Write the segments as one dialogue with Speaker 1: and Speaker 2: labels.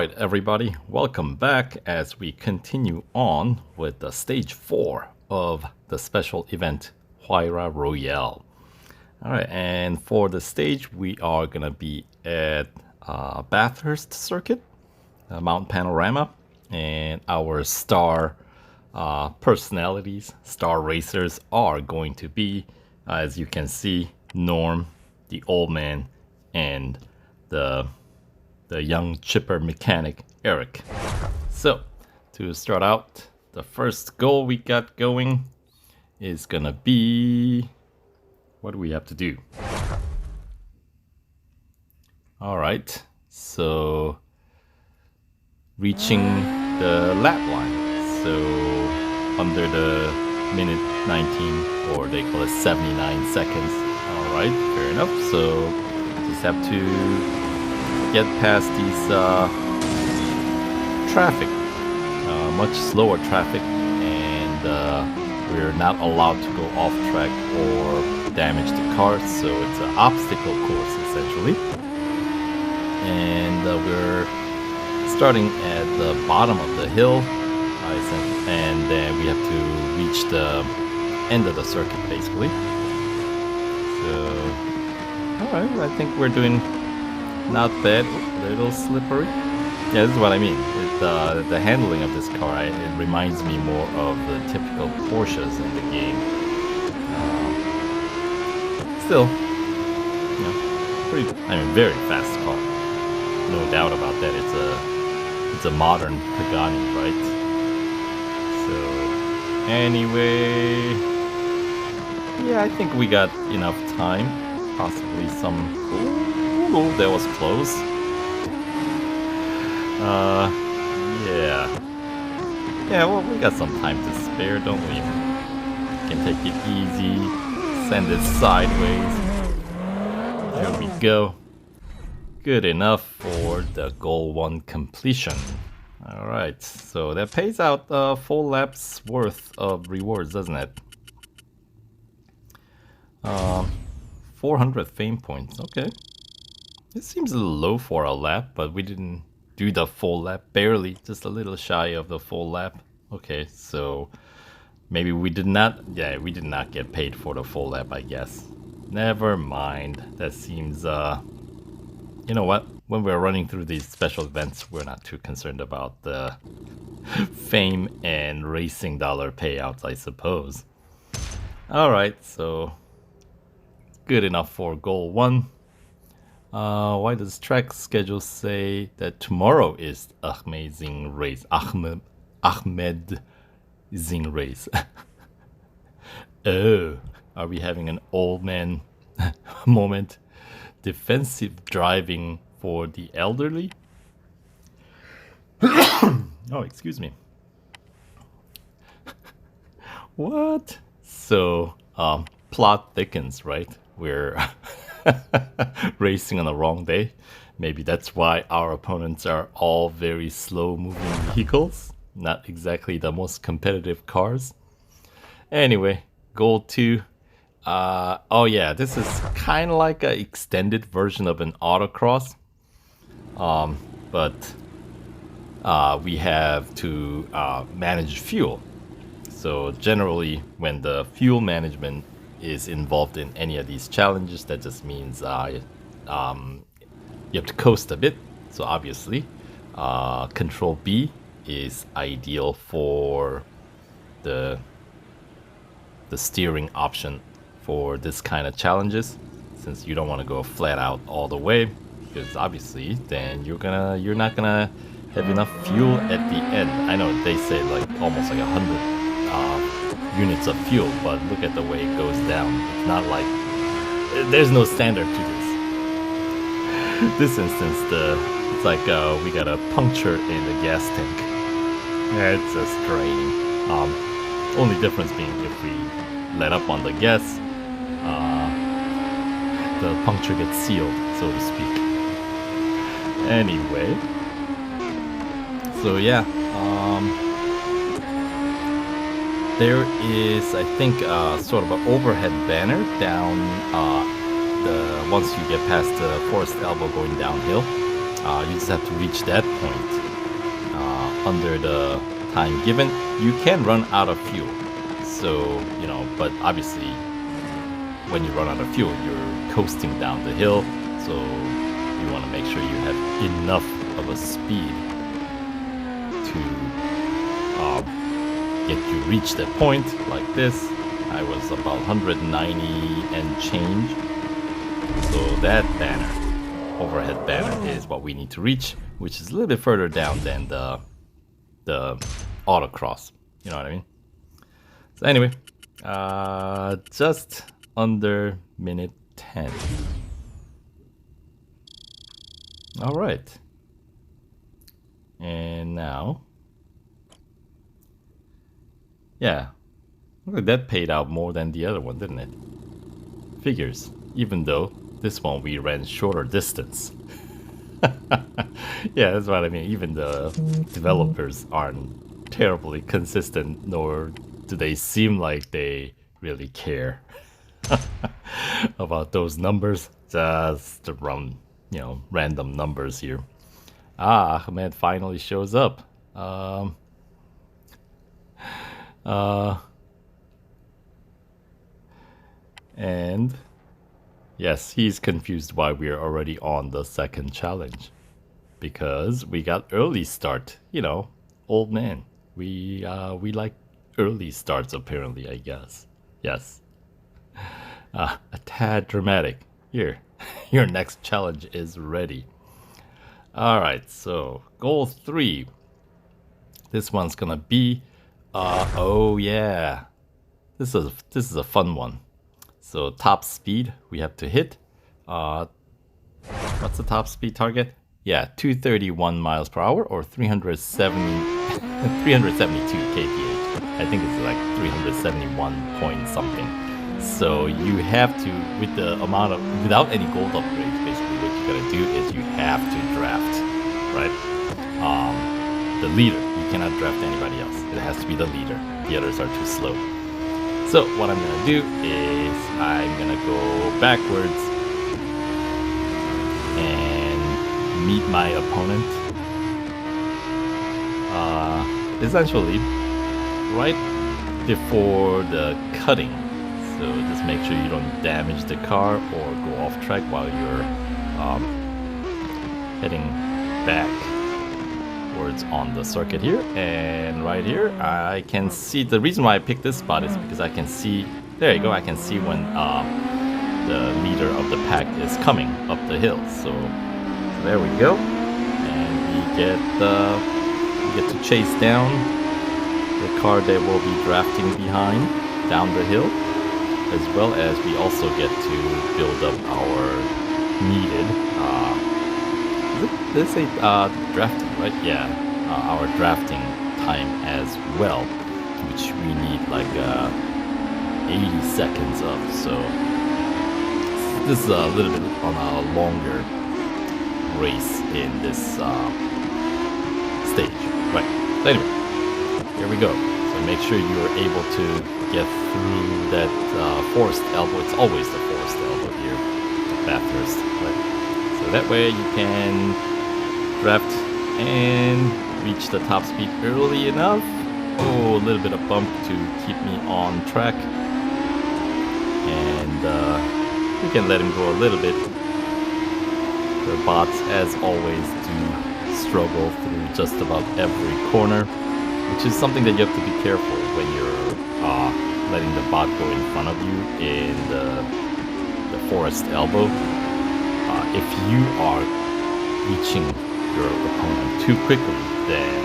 Speaker 1: Alright everybody, welcome back as we continue on with the stage 4 of the special event Huayra Royale. Alright, and for the stage we are gonna be at Bathurst circuit, Mountain Panorama, and our star personalities, star racers are going to be, as you can see, Norm, the old man, and the young chipper mechanic Eric. So to start out, the first goal we got going is gonna be, what do we have to do? Alright, so reaching the lap line, so under the minute 19, or they call it 79 seconds. Alright, fair enough, so just have to get past these traffic, much slower traffic, and we're not allowed to go off track or damage the cars, so it's an obstacle course essentially. And we're starting at the bottom of the hill, and then we have to reach the end of the circuit basically. So, alright, I think we're doing not bad. A little slippery. Yeah, this is what I mean. The handling of this car, it reminds me more of the typical Porsches in the game. Still, you know, pretty. Very fast car. No doubt about that. It's a modern Pagani, right? So, anyway, yeah, I think we got enough time. Possibly some. Oh, that was close. Yeah, well, we got some time to spare, don't we? Can take it easy, send it sideways. There we go. Good enough for the goal 1 completion. Alright, so that pays out a full lap's worth of rewards, doesn't it? 400 fame points, okay. This seems a little low for a lap, but we didn't do the full lap, barely, just a little shy of the full lap. Okay, so maybe we did not get paid for the full lap, I guess. Never mind, that seems, you know what, when we're running through these special events, we're not too concerned about the fame and racing dollar payouts, I suppose. Alright, so good enough for goal 1. Why does track schedule say that tomorrow is amazing race? Ahmed Zing race. Oh, are we having an old man moment? Defensive driving for the elderly? Oh, excuse me. What? So, plot thickens, right? We're racing on the wrong day. Maybe that's why our opponents are all very slow moving vehicles, not exactly the most competitive cars. Anyway, goal 2. Oh yeah, this is kind of like an extended version of an autocross, but we have to manage fuel. So generally when the fuel management is involved in any of these challenges, that just means you have to coast a bit. So obviously Control B is ideal for the steering option for this kind of challenges, since you don't want to go flat out all the way, because obviously then you're not gonna have enough fuel at the end. I know they say like almost like 100 units of fuel, but look at the way it goes down. It's not like there's no standard to this. This instance, it's like we got a puncture in the gas tank. It's just draining. Only difference being if we let up on the gas, the puncture gets sealed, so to speak. Anyway, so yeah, there is, I think, sort of an overhead banner down once you get past the forest elbow going downhill. You just have to reach that point under the time given. You can run out of fuel, so you know. But obviously, when you run out of fuel, you're coasting down the hill, so you want to make sure you have enough of a speed to get you reach that point like this. I was about 190 and change, so that banner, overhead banner, is what we need to reach, which is a little bit further down than the autocross. You know what I mean? So anyway, just under minute 10. All right. And now, yeah, look at that, paid out more than the other one, didn't it? Figures, even though this one we ran shorter distance. Yeah, that's what I mean. Even the developers aren't terribly consistent, nor do they seem like they really care about those numbers. Just to run, you know, random numbers here. Ah, Ahmed finally shows up. And yes, he's confused why we're already on the second challenge. Because we got early start, you know, old man. We like early starts apparently, I guess. Yes. A tad dramatic. Here, your next challenge is ready. Alright, so goal 3. This one's gonna be oh yeah. This is a fun one. So top speed we have to hit. What's the top speed target? Yeah, 231 miles per hour or 372 kph. I think it's like 371 point something. So you have to, with the amount of, without any gold upgrades, basically what you gotta do is you have to draft, right? The leader. You cannot draft anybody else. It has to be the leader. The others are too slow. So what I'm gonna do is I'm gonna go backwards and meet my opponent. Essentially, right before the cutting. So just make sure you don't damage the car or go off track while you're heading backwards on the circuit here. And right here, I can see, the reason why I picked this spot is because I can see, there you go, I can see when the leader of the pack is coming up the hill. So there we go. And we get to chase down the car that will be drafting behind down the hill, as well as we also get to build up our needed, let's say drafting, right? Yeah, our drafting time as well, which we need like 80 seconds of. So this is a little bit on a longer race in this stage, right? So anyway, here we go. So make sure you're able to get through that forest elbow. It's always the forest elbow here at Bathurst, right? So that way you can draft and reach the top speed early enough. Oh, a little bit of bump to keep me on track. And we can let him go a little bit. The bots, as always, do struggle through just about every corner, which is something that you have to be careful when you're letting the bot go in front of you in the forest elbow. If you are reaching your opponent too quickly, then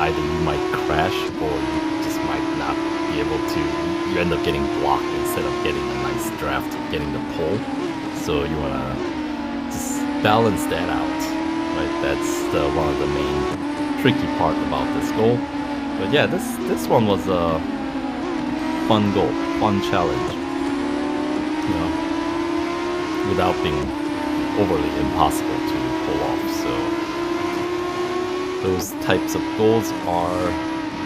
Speaker 1: either you might crash or you just might not be able to, you end up getting blocked instead of getting a nice draft, getting the pole. So you want to just balance that out, right? That's one of the main tricky part about this goal. But yeah, this one was a fun goal, fun challenge, you know, without being overly impossible to pull off. So those types of goals are,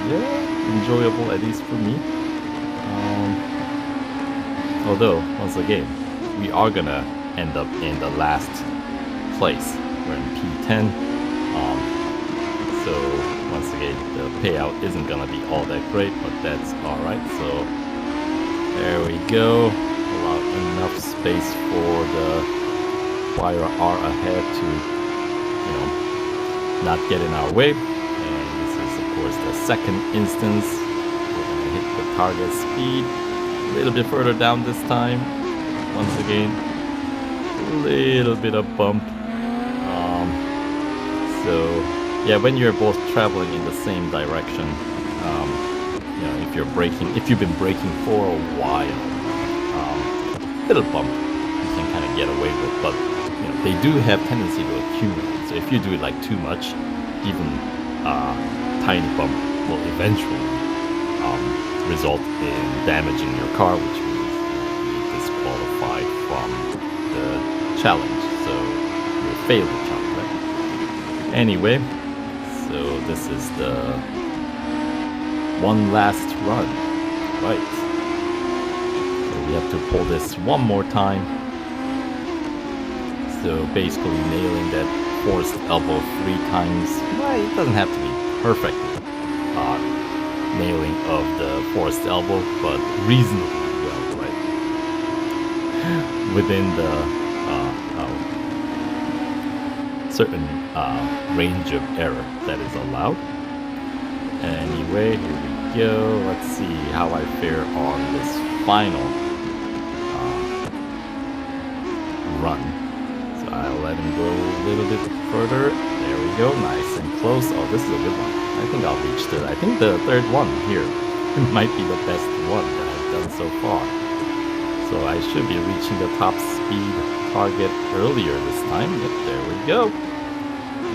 Speaker 1: yeah, enjoyable, at least for me. Although, once again, we are gonna end up in the last place We're in P10. So once again, the payout isn't gonna be all that great, but that's alright. So there we go. Allow enough space for the Huayra R ahead to, you know, not get in our way. And this is of course the second instance. We're gonna hit the target speed a little bit further down this time. Once again, a little bit of bump. So yeah, when you're both traveling in the same direction, you know, if you've been braking for a while, little bump you can kind of get away with, but you know, they do have tendency to accumulate. So if you do it like too much, even tiny bump will eventually result in damaging your car, which means you'll be disqualified from the challenge. So you fail the challenge, right? Anyway, so this is the one last run, right? So we have to pull this one more time. So basically nailing that forced elbow 3 times. Well, it doesn't have to be perfect nailing of the forced elbow, but reasonably well, right? Within the certain range of error that is allowed. Anyway, here we go. Let's see how I fare on this final run. So I'll let him go a little bit further. There we go, nice and close. Oh, this is a good one. I think I'll reach I think the third one here might be the best one that I've done so far. So I should be reaching the top speed target earlier this time. Yep, there we go.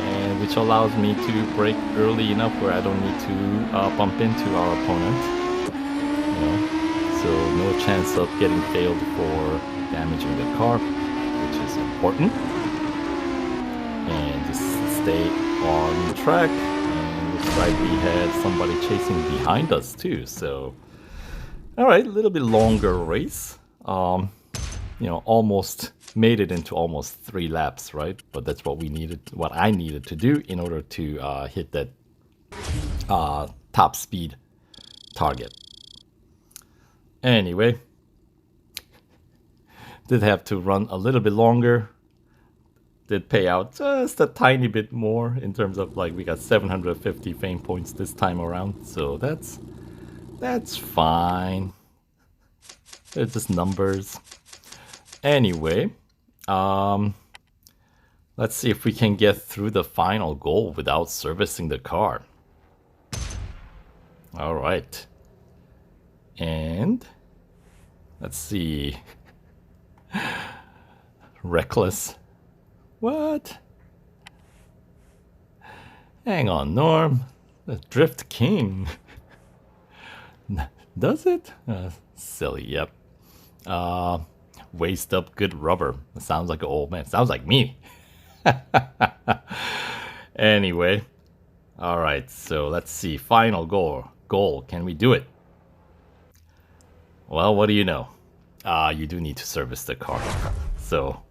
Speaker 1: And which allows me to brake early enough where I don't need to bump into our opponent. You know, so no chance of getting failed for damaging the car, which is important. And just stay on track. And looks like we had somebody chasing behind us too. So, all right, a little bit longer race. You know, almost made it into almost 3 laps, right? But that's what I needed to do in order to hit that top speed target. Anyway, did have to run a little bit longer. Did pay out just a tiny bit more in terms of, like, we got 750 fame points this time around, so that's fine. They're just numbers. Anyway, let's see if we can get through the final goal without servicing the car. All right. And let's see. Reckless. What? Hang on, Norm. The Drift King. Does it? Silly, yep. Waste up good rubber. That sounds like an old man. Sounds like me. Anyway. Alright, so let's see. Final goal. Can we do it? Well, what do you know? You do need to service the car. So,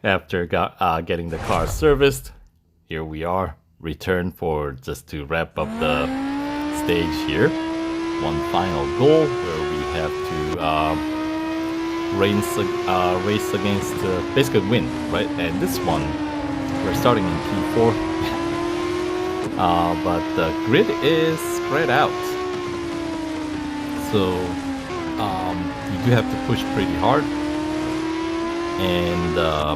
Speaker 1: after getting the car serviced, here we are. Return for just to wrap up the stage here. One final goal where we have to race against basically win, right? And this one we're starting in P4, but the grid is spread out, so you do have to push pretty hard, and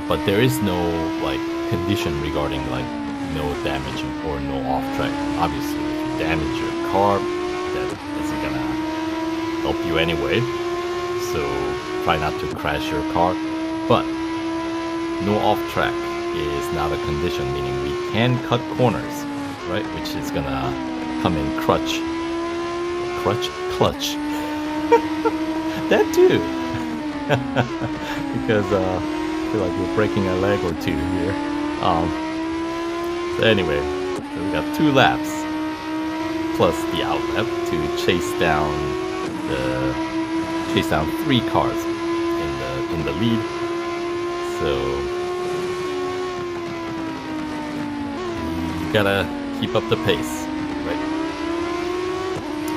Speaker 1: but there is no like condition regarding like no damage or no off track. Obviously, if you damage your car, that isn't gonna help you anyway, so try not to crash your car. But no off track is not a condition, meaning we can cut corners, right? Which is gonna come in clutch. That too. Because I feel like we're breaking a leg or two here. So anyway, so we got 2 laps plus the outlap to chase down 3 cars in the lead. So gotta keep up the pace, right?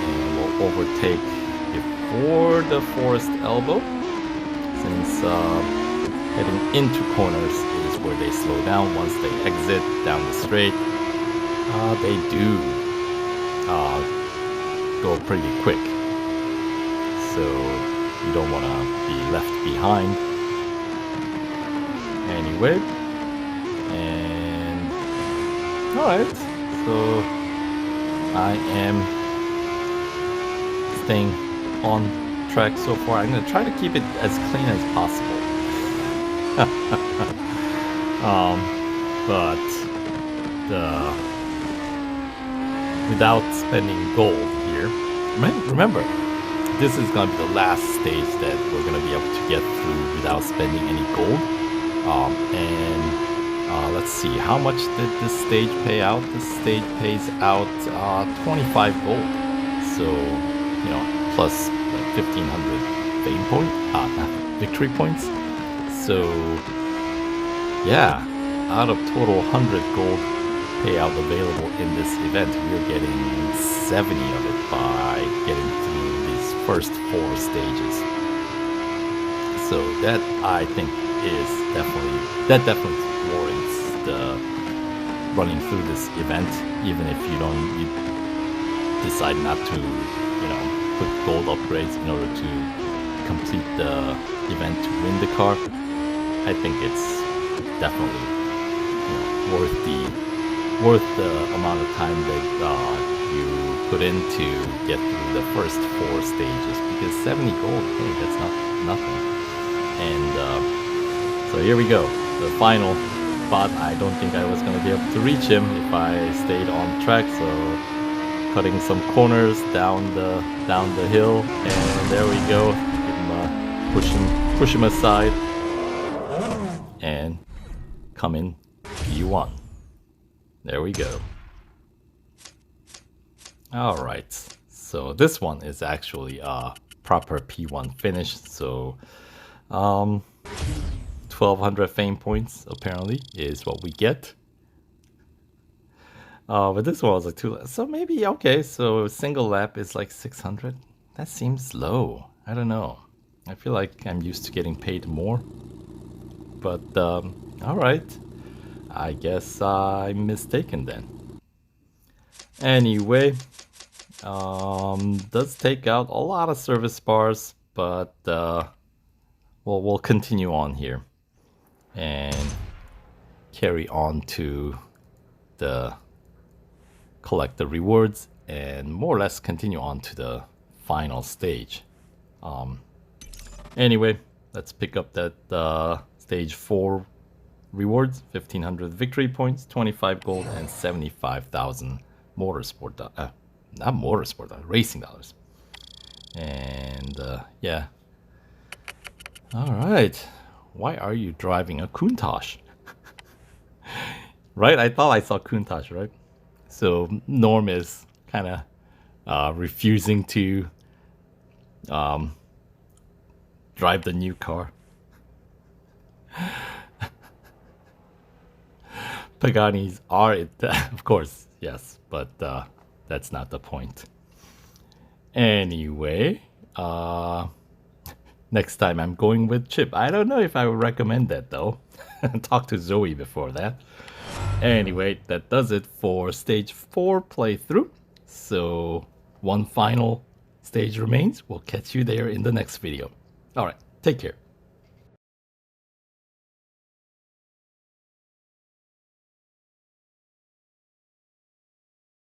Speaker 1: And we'll overtake before the forest elbow, since heading into corners is where they slow down. Once they exit down the straight, they do go pretty quick, so you don't want to be left behind. Anyway, and alright, so I am staying on track so far. I'm going to try to keep it as clean as possible. But without spending gold here. Remember, this is going to be the last stage that we're going to be able to get through without spending any gold. And let's see, how much did this stage pay out? This stage pays out 25 gold. So, you know, plus 1,500 fame point, victory points. So, yeah, out of total 100 gold payout available in this event, we're getting 70 of it by getting through these first 4 stages. So that, I think, is definitely warrants the running through this event, even if you decide not to, you know, put gold upgrades in order to complete the event to win the car. I think it's definitely, you know, worth the amount of time that you put in to get through the first 4 stages, because 70 gold, hey, that's nothing. And so here we go, the final spot. I don't think I was going to be able to reach him if I stayed on track, so cutting some corners down the hill, and there we go. Push him aside and come in P1. There we go. Alright, so this one is actually a proper P1 finish, so 1,200 fame points apparently is what we get. But this one was like 2 laps, so maybe, okay, so single lap is like 600. That seems low. I don't know. I feel like I'm used to getting paid more. But, alright. I guess I'm mistaken then. Anyway, does take out a lot of service bars, but we'll continue on here and carry on to collect the rewards and more or less continue on to the final stage. Anyway, let's pick up that stage 4 rewards: 1,500 victory points, 25 gold, and 75,000 racing dollars. And yeah. Alright. Why are you driving a Countach? Right? I thought I saw Countach, right? So Norm is kind of refusing to drive the new car. Pagani's are it, of course, yes, but that's not the point. Anyway, next time I'm going with Chip. I don't know if I would recommend that though. Talk to Zoe before that. Anyway, that does it for stage 4 playthrough. So one final stage remains. We'll catch you there in the next video. Alright, take care.